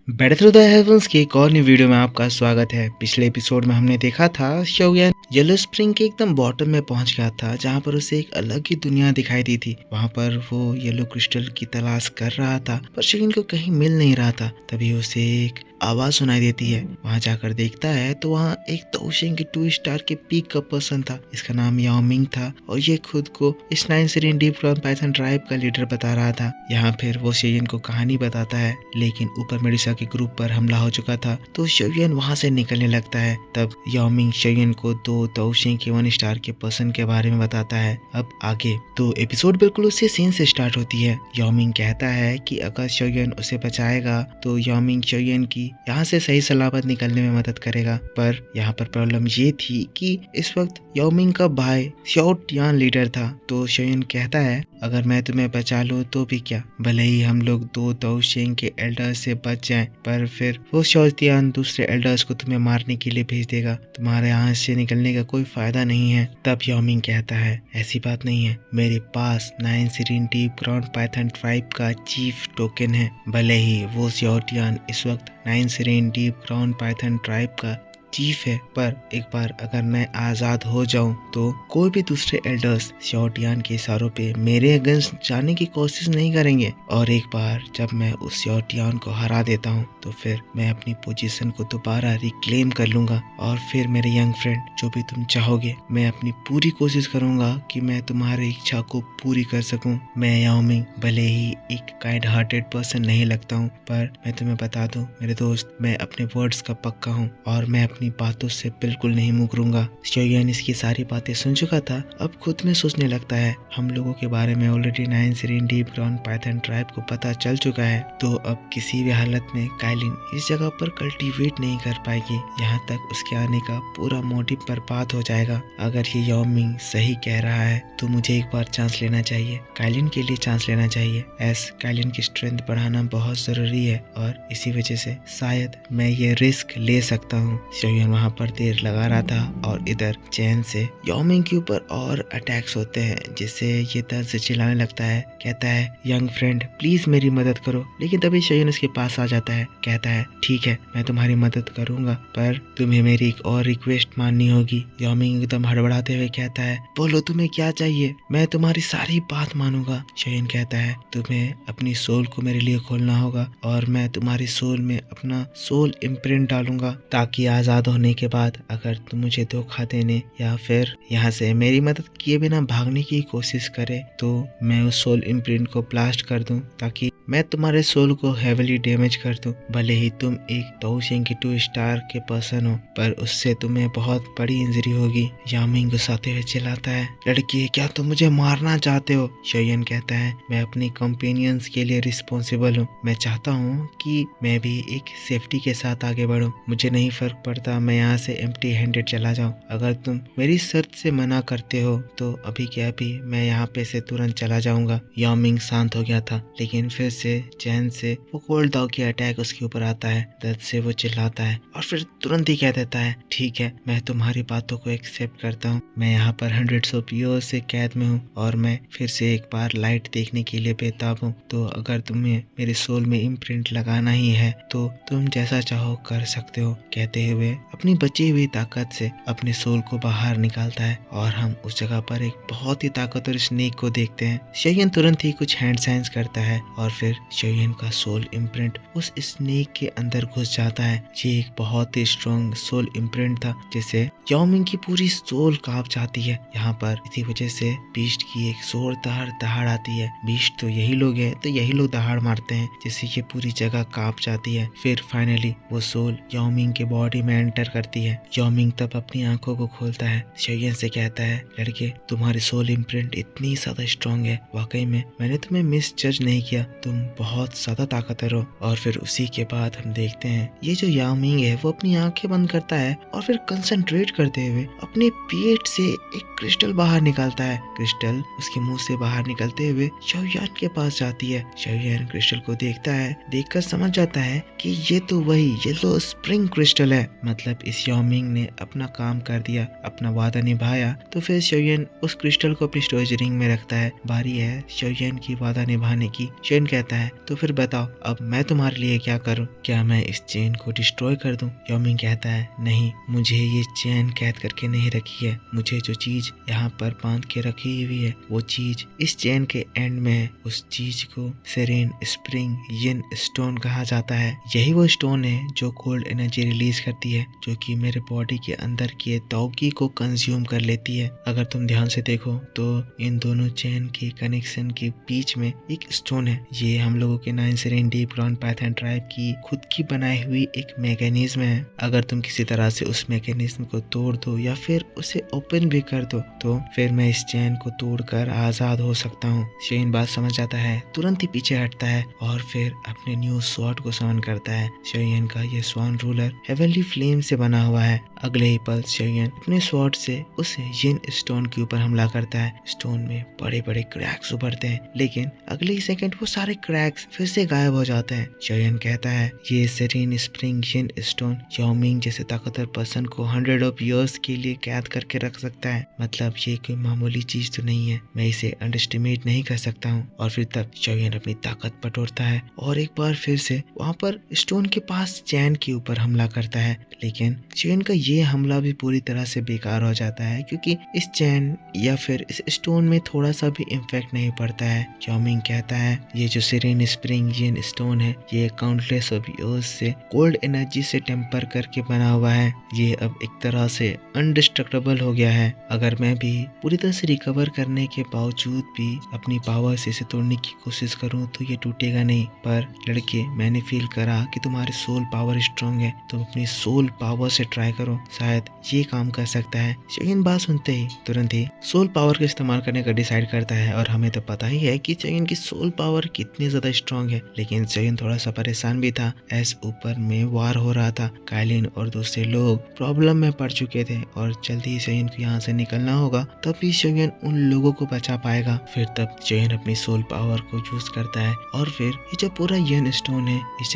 Batter through the heavens की एक और नई वीडियो में आपका स्वागत है। पिछले एपिसोड में हमने देखा था शोगुन येलो स्प्रिंग के एकदम बॉटम में पहुंच गया था, जहां पर उसे एक अलग ही दुनिया दिखाई दी थी। वहां पर वो येलो क्रिस्टल की तलाश कर रहा था, पर शोगुन को कहीं मिल नहीं रहा था। तभी उसे एक आवाज सुनाई देती है। वहां जाकर देखता है तो वहां एक तोशिंग के 2 स्टार के पीक का पर्सन था। इसका नाम याओ मिंग था और ये खुद को इस 9 serene deep ground python tribe का लीडर बता रहा था। यहाँ फिर वो शोगुन को कहानी बताता है, लेकिन ऊपर मेडुसा के ग्रुप पर हमला हो चुका था, तो शोगुन वहां से निकलने लगता है। तब याओ मिंग शोगुन को 2 तोशिंग के 1 स्टार के पर्सन के बारे में बताता है। अब आगे तो एपिसोड बिल्कुल उसी सीन से स्टार्ट होती है। याओ मिंग कहता है कि अगर शोगुन उसे बचाएगा तो याओ मिंग शोगुन की यहाँ से सही सलामत निकलने में मदद करेगा। पर यहाँ पर प्रॉब्लम ये थी कि इस वक्त याओ मिंग का भाई xiao tian लीडर था। तो शोगुन कहता है, अगर मैं तुम्हें बचा लूं तो भी क्या, भले ही हम लोग 2 तोशिंग के एल्डर्स से बच जाएं, पर फिर वो xiao tian दूसरे एल्डर्स को तुम्हें मारने के लिए भेज देगा। तुम्हारे यहाँ से निकलने का कोई फायदा नहीं है। तब याओ मिंग कहता है, ऐसी बात नहीं है, मेरे पास 9 serene deep ground python tribe का चीफ टोकन है। भले ही वो xiao tian इस वक्त 9 serene deep ground python tribe का चीफ है, पर एक बार अगर मैं आजाद हो जाऊं तो कोई भी दूसरे एल्डर्स xiao tian के इशारों पे मेरे अगेंस्ट जाने की कोशिश नहीं करेंगे। और एक बार जब मैं उस xiao tian को हरा देता हूं तो फिर मैं अपनी पोजीशन को दोबारा रिक्लेम कर लूंगा। और फिर मेरे यंग फ्रेंड, जो भी तुम चाहोगे, मैं अपनी पूरी कोशिश करूंगा कि मैं तुम्हारी इच्छा को पूरी कर सकूं। मैं याओ मिंग भले ही एक काइंड हार्टेड पर्सन नहीं लगता हूं, पर मैं तुम्हें बता दूं मेरे दोस्त, मैं अपने वर्ड्स का पक्का हूं और मैं अपनी बातों से बिल्कुल नहीं मुकरूंगा। शोगुन इसकी सारी बातें सुन चुका था। अब खुद में सोचने लगता है, हम लोगों के बारे में already 9 serene deep ground python tribe को पता चल चुका है, तो अब किसी भी हालत में काइलिन इस जगह पर कल्टीवेट नहीं कर पाएगी। यहाँ तक उसके आने का पूरा मोटिव बर्बाद हो जाएगा। अगर ये याओ मिंग सही कह रहा है तो मुझे एक बार चांस लेना चाहिए, काइलिन के लिए चांस लेना चाहिए। काइलिन की स्ट्रेंथ बढ़ाना बहुत जरूरी है और इसी वजह से शायद मैं ये रिस्क ले सकता हूँ। शोगुन वहाँ पर देर लगा रहा था और इधर चैन से याओ मिंग के ऊपर और अटैक्स होते हैं, जिससे ये दर्द से चिल्लाने लगता है। कहता है, यंग फ्रेंड प्लीज मेरी मदद करो। लेकिन तभी शोगुन उसके पास आ जाता है। कहता है, ठीक है, मैं तुम्हारी मदद करूंगा, पर तुम्हें मेरी एक और रिक्वेस्ट माननी होगी। याओ मिंग एकदम हड़बड़ाते हुए कहता है, बोलो तुम्हें क्या चाहिए, मैं तुम्हारी सारी बात मानूंगा। शोगुन कहता है, तुम्हें अपनी सोल को मेरे लिए खोलना होगा और मैं तुम्हारी सोल में अपना सोल इम्प्रिंट डालूंगा, ताकि आजाद होने के बाद अगर तुम मुझे धोखा देने या फिर यहाँ से मेरी मदद किए बिना भागने की कोशिश करे तो मैं उस सोल इम्प्रिंट को ब्लास्ट कर दूं, ताकि मैं तुम्हारे सोल को हेवीली डैमेज कर दूं। भले ही तुम एक तोशिंग के 2 स्टार के पर्सन हो, पर उससे तुम्हें बहुत बड़ी इंजरी होगी। याओ मिंग गुस्साते हुए चिल्लाता है, लड़की क्या तुम मुझे मारना चाहते हो? शोगुन कहता है, मैं अपनी कंपेनियंस के लिए रिस्पॉन्सिबल हूँ। मैं चाहता हूँ कि मैं भी एक सेफ्टी के साथ आगे बढ़ूँ। मुझे नहीं फर्क पड़ता मैं यहाँ से एम्प्टी हैंडेड चला जाऊँ। अगर तुम मेरी शर्त से मना करते हो तो अभी के अभी मैं यहाँ पे से तुरंत चला जाऊंगा। याओ मिंग शांत हो गया था, लेकिन फिर से चैन से वो कोल्ड दाव की अटैक उसके ऊपर आता है। दर्द से वो चिल्लाता है और फिर तुरंत ही कह देता है, ठीक है, मैं तुम्हारी बातों को एक्सेप्ट करता हूँ। मैं यहाँ पर 100 ईयर्स से कैद में हूँ और मैं फिर से एक बार लाइट देखने के लिए बेताब हूँ। तो अगर तुम्हें मेरे सोल में इम्प्रिंट लगाना ही है तो तुम जैसा चाहो कर सकते हो। कहते हुए अपनी बची हुई ताकत से अपने सोल को बाहर निकालता है और हम उस जगह पर एक बहुत ही ताकतवर स्नेक को देखते हैं। शोगुन तुरंत ही कुछ हैंड साइंस करता है और फिर शोगुन का सोल इम्प्रिंट उस स्नेक के अंदर घुस जाता है। ये एक बहुत ही स्ट्रॉन्ग सोल इम्प्रिंट था, जिससे याओ मिंग की पूरी सोल कांप जाती है। यहाँ पर इसी वजह से बीस्ट की एक जोरदार दहाड़ आती है। बीस्ट तो यही लोग हैं, तो यही लोग दहाड़ मारते हैं, जिससे ये पूरी जगह कांप जाती है। फिर फाइनली वो सोल याओ मिंग के बॉडी में एंटर करती है। याओ मिंग तब अपनी आंखों को खोलता है। शोगुन से कहता है, लड़के तुम्हारी सोल इम्प्रिंट इतनी ज्यादा स्ट्रॉन्ग है, वाकई में मैंने तुम्हें मिस जज नहीं किया, तुम बहुत ज्यादा ताकतवर हो। और फिर उसी के बाद हम देखते हैं ये जो याओ मिंग है वो अपनी आंखें बंद करता है और फिर कंसंट्रेट करते हुए अपने पेट से एक क्रिस्टल बाहर निकालता है। क्रिस्टल उसके मुंह से बाहर निकलते हुए शोगुन के पास जाती है। शोगुन क्रिस्टल को देखता है, देखकर समझ जाता है कि ये तो वही येलो स्प्रिंग क्रिस्टल है। मतलब इस याओमिंग ने अपना काम कर दिया, अपना वादा निभाया। तो फिर शोयन उस क्रिस्टल को अपनी स्टोरेज रिंग में रखता है। बारी है शोयन की वादा निभाने की। शोयन कहता है तो फिर बताओ अब मैं तुम्हारे लिए क्या करूं? क्या मैं इस चेन को डिस्ट्रॉय कर दूं? याओमिंग कहता है नहीं, मुझे ये चेन कैद करके नहीं रखी है। मुझे जो चीज यहाँ पर बांध के रखी हुई है वो चीज इस चेन के एंड में है। उस चीज को सेरेन स्प्रिंग यिन स्टोन कहा जाता है। यही वो स्टोन है जो कोल्ड एनर्जी रिलीज करती है, जो कि मेरे बॉडी के अंदर के तौकी को कंज्यूम कर लेती है। अगर तुम ध्यान से देखो तो इन दोनों चेन के कनेक्शन के बीच में एक स्टोन है। ये हम लोगों के 9 सेरेन डीप ग्राउंड पाइथन ट्राइब की खुद की बनाई हुई एक मैकेनिज्म है। अगर तुम किसी तरह से उस मैकेनिज्म को तोड़ दो या फिर उसे ओपन भी कर दो तो फिर मैं इस चेन को तोड़कर आजाद हो सकता हूँ। शेन बात समझ जाता है, तुरंत ही पीछे हटता है और फिर अपने न्यू स्वॉर्ड को समन करता है। शेयन का ये स्वान रूलर हेवनली फ्लेम से बना हुआ है। अगले ही पल शेयन अपने स्वॉर्ड से उस यिन स्टोन के ऊपर हमला करता है। स्टोन में बड़े बड़े क्रैक्स उभरते हैं, लेकिन अगले ही सेकंड वो सारे क्रैक्स फिर से गायब हो जाते हैं। शेयन कहता है ये सेरेन स्प्रिंग यिन स्टोन याओमिंग जैसे ताकतवर पर्सन को 100 ऑफ ईयर्स के लिए कैद करके रख सकता है। मतलब ये कोई मामूली चीज तो नहीं है, मैं इसे अंडरस्टिमेट नहीं कर सकता हूँ। और फिर तब शेयन अपनी ताकत बटोरता है और एक बार फिर से वहाँ पर स्टोन के पास चैन के ऊपर हमला करता है। लेकिन शेयन का ये हमला भी पूरी तरह से बेकार हो जाता है, क्योंकि इस चैन या फिर इस स्टोन में थोड़ा सा भी इम्पैक्ट नहीं पड़ता है। याओमिंग कहता है ये जो सेरेन स्प्रिंग यिन स्टोन है ये काउंटलेस ऑफ ईयर्स से कोल्ड एनर्जी से टेम्पर करके बना हुआ है। ये अब एक तरह से अनडिस्ट्रक्टेबल हो गया है। अगर मैं भी पूरी तरह से रिकवर करने के बावजूद भी अपनी पावर से इसे तोड़ने की कोशिश करूं तो ये टूटेगा नहीं। पर लड़के, मैंने फील करा कि तुम्हारी सोल पावर स्ट्रांग है, तुम अपनी सोल पावर से ट्राई करो, शायद ये काम कर सकता है। शेयन बात सुनते ही तुरंत ही सोल पावर का इस्तेमाल करने का डिसाइड करता है। और हमें तो पता ही है कि शेयन की सोल पावर कितनी ज्यादा स्ट्रांग है। लेकिन शेयन थोड़ा सा परेशान भी था, एस ऊपर में वार हो रहा था। काइलिन और दूसरे लोग प्रॉब्लम में पड़ चुके थे और जल्दी ही शेयन को यहाँ से निकलना होगा, तभी शेयन उन लोगों को बचा पाएगा। फिर तब शेयन अपनी सोल पावर को यूज करता है और फिर ये जो पूरा यिन स्टोन है इस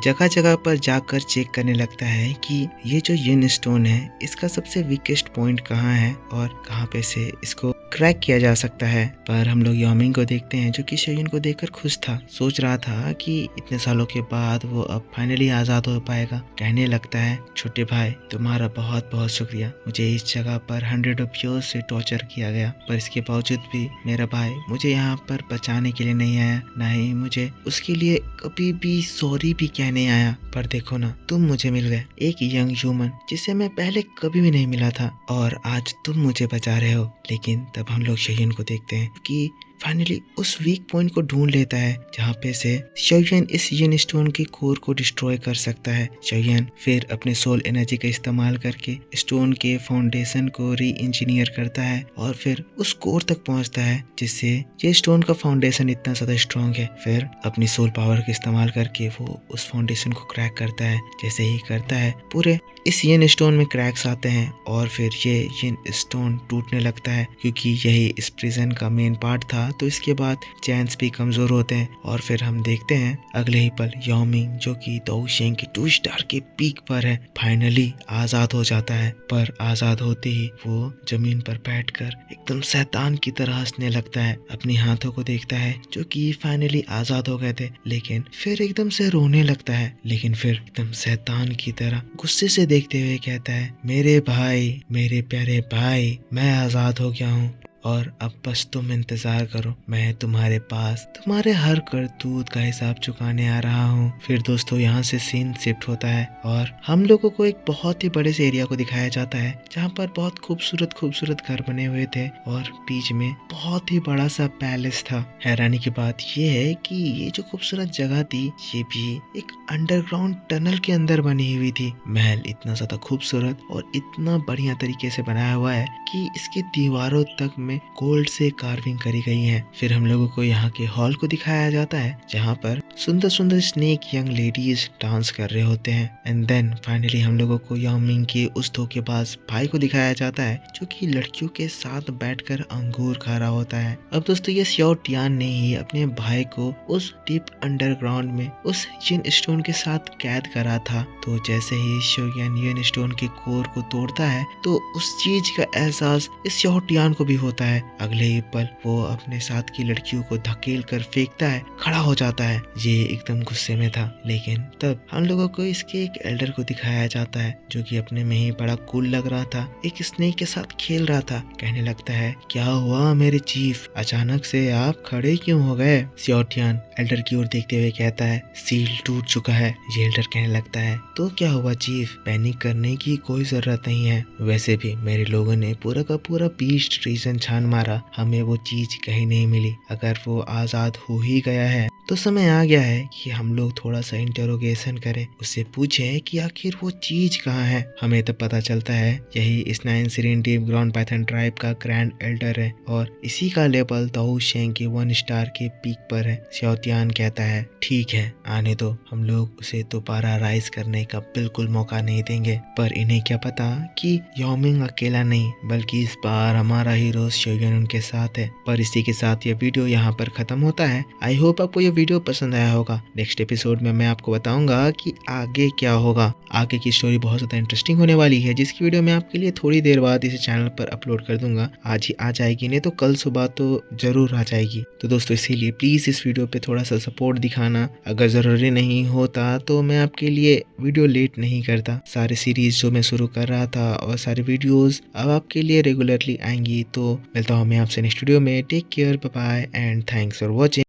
जगह जगह पर जाकर चेक करने लगता है कि ये जो यिन स्टोन है इसका सबसे वीकेस्ट पॉइंट कहाँ है और कहाँ पे से इसको क्रैक किया जा सकता है। पर हम लोग याओमिंग को देखते हैं जो कि शेयन को देखकर खुश था, सोच रहा था कि इतने सालों के बाद वो अब फाइनली आजाद हो पाएगा। कहने लगता है छोटे भाई, तुम्हारा बहुत बहुत शुक्रिया। मुझे इस जगह पर 100 ऑफ ईयर्स से टॉर्चर किया गया, पर इसके बावजूद भी मेरा भाई मुझे यहाँ पर बचाने के लिए नहीं आया, ना ही मुझे उसके लिए कभी भी सॉरी भी कहने आया। पर देखो ना, तुम मुझे मिल गए, एक यंग ह्यूमन जिसे मैं पहले कभी भी नहीं मिला था, और आज तुम मुझे बचा रहे हो। लेकिन तब हम लोग शेयन को देखते हैं कि फाइनली उस वीक पॉइंट को ढूंढ लेता है जहाँ पे से शेयन इस यिन स्टोन के कोर को डिस्ट्रॉय कर सकता है। शेयन फिर अपने सोल एनर्जी का इस्तेमाल करके स्टोन के फाउंडेशन को री इंजीनियर करता है और फिर उस कोर तक पहुंचता है जिससे ये स्टोन का फाउंडेशन इतना ज्यादा स्ट्रॉन्ग है। फिर अपनी सोल पावर का इस्तेमाल करके वो उस फाउंडेशन को क्रैक करता है। जैसे ही करता है पूरे इस यिन स्टोन में क्रैक्स आते हैं और फिर ये यिन स्टोन टूटने लगता है, क्योंकि यही इस प्रिजन का मेन पार्ट था। तो इसके बाद चैन्स भी कमजोर होते हैं और फिर हम देखते हैं अगले ही पल याओमिंग जो कि दाओशेंग के 2 स्टार के पीक पर है फाइनली आजाद हो जाता है। पर आजाद होते ही वो जमीन पर बैठकर एकदम शैतान की तरह हंसने लगता है। अपने हाथों को देखता है जो कि फाइनली आजाद हो गए थे, लेकिन फिर एकदम से रोने लगता है। लेकिन फिर एकदम शैतान की तरह गुस्से से देखते हुए कहता है, मेरे भाई, मेरे प्यारे भाई, मैं आजाद हो गया हूँ और अब बस तुम इंतजार करो, मैं तुम्हारे पास तुम्हारे हर करतूत का हिसाब चुकाने आ रहा हूँ। फिर दोस्तों यहाँ से सीन शिफ्ट होता है और हम लोगों को एक बहुत ही बड़े से एरिया को दिखाया जाता है जहाँ पर बहुत खूबसूरत खूबसूरत घर बने हुए थे और बीच में बहुत ही बड़ा सा पैलेस था। हैरानी की बात ये है कि ये जो खूबसूरत जगह थी ये भी एक अंडरग्राउंड टनल के अंदर बनी हुई थी। महल इतना ज्यादा खूबसूरत और इतना बढ़िया तरीके से बनाया हुआ है कि इसके दीवारों तक में गोल्ड से कार्विंग करी गई है। फिर हम लोगों को यहाँ के हॉल को दिखाया जाता है जहाँ पर सुंदर सुंदर स्नेक यंग लेडीज डांस कर रहे होते हैं। एंड देन फाइनली हम लोगों को याओ मिंग के उस धोखेबाज भाई को दिखाया जाता है जो कि लड़कियों के साथ बैठकर अंगूर खा रहा होता है। अब दोस्तों ये स्याओ टियान ने ही अपने भाई को उस डीप अंडरग्राउंड में उस यिन स्टोन के साथ कैद करा था। तो जैसे ही शोगुन यिन स्टोन के कोर को तोड़ता है तो उस चीज का एहसास इस स्याओ टियान को भी होता है। अगले ही पल वो अपने साथ की लड़कियों को धकेल कर फेंकता है, खड़ा हो जाता है। ये एकदम गुस्से में था। लेकिन तब हम लोगों को इसके एक एल्डर को दिखाया जाता है जो कि अपने में ही बड़ा कूल लग रहा था, एक स्नेक के साथ खेल रहा था। कहने लगता है, क्या हुआ मेरे चीफ, अचानक से आप खड़े क्यों हो गए? स्याओ टियान एल्डर की ओर देखते हुए कहता है, सील टूट चुका है। ये एल्डर कहने लगता है, तो क्या हुआ चीफ, पैनिक करने की कोई जरूरत नहीं है। वैसे भी मेरे लोगों ने पूरा का पूरा बीस्ट रीजन छान मारा, हमें वो चीज कहीं नहीं मिली। अगर वो आजाद हो ही गया है तो समय आ गया है कि हम लोग थोड़ा सा इंटरोगेशन करें, उससे पूछें कि आखिर वो चीज कहाँ है। हमें तब पता चलता है यही इस 9 सिरेंटिव ग्राउंड पाइथन ट्राइब का ग्रैंड एल्डर है और इसी का लेवल दाऊ शेंग के 1 स्टार के पीक पर है। स्याओ टियान कहता है, ठीक है आने दो, हम लोग उसे दोबारा राइज करने का बिल्कुल मौका नहीं देंगे। पर इन्हें क्या पता कि याओ मिंग अकेला नहीं बल्कि इस बार हमारा हीरो शोगुन उनके साथ है। पर इसी के साथ ये वीडियो यहाँ पर खत्म होता है। आई होप आपको ये वीडियो पसंद आया होगा। नेक्स्ट एपिसोड में मैं आपको बताऊंगा कि आगे क्या होगा। आगे की स्टोरी बहुत ज्यादा इंटरेस्टिंग होने वाली है जिसकी वीडियो मैं आपके लिए थोड़ी देर बाद इस चैनल पर अपलोड कर दूंगा। आज ही आ जाएगी, नहीं तो कल सुबह तो जरूर आ जाएगी। तो दोस्तों इसीलिए प्लीज इस वीडियो पे थोड़ा सा सपोर्ट दिखाना। अगर जरूरी नहीं होता तो मैं आपके लिए वीडियो लेट नहीं करता। सारे सीरीज जो मैं शुरू कर रहा था और सारे वीडियोस अब आपके लिए रेगुलरली आएंगी। तो मिलता हूँ मैं आपसे नेक्स्ट वीडियो में। Take care, bye bye and thanks for watching.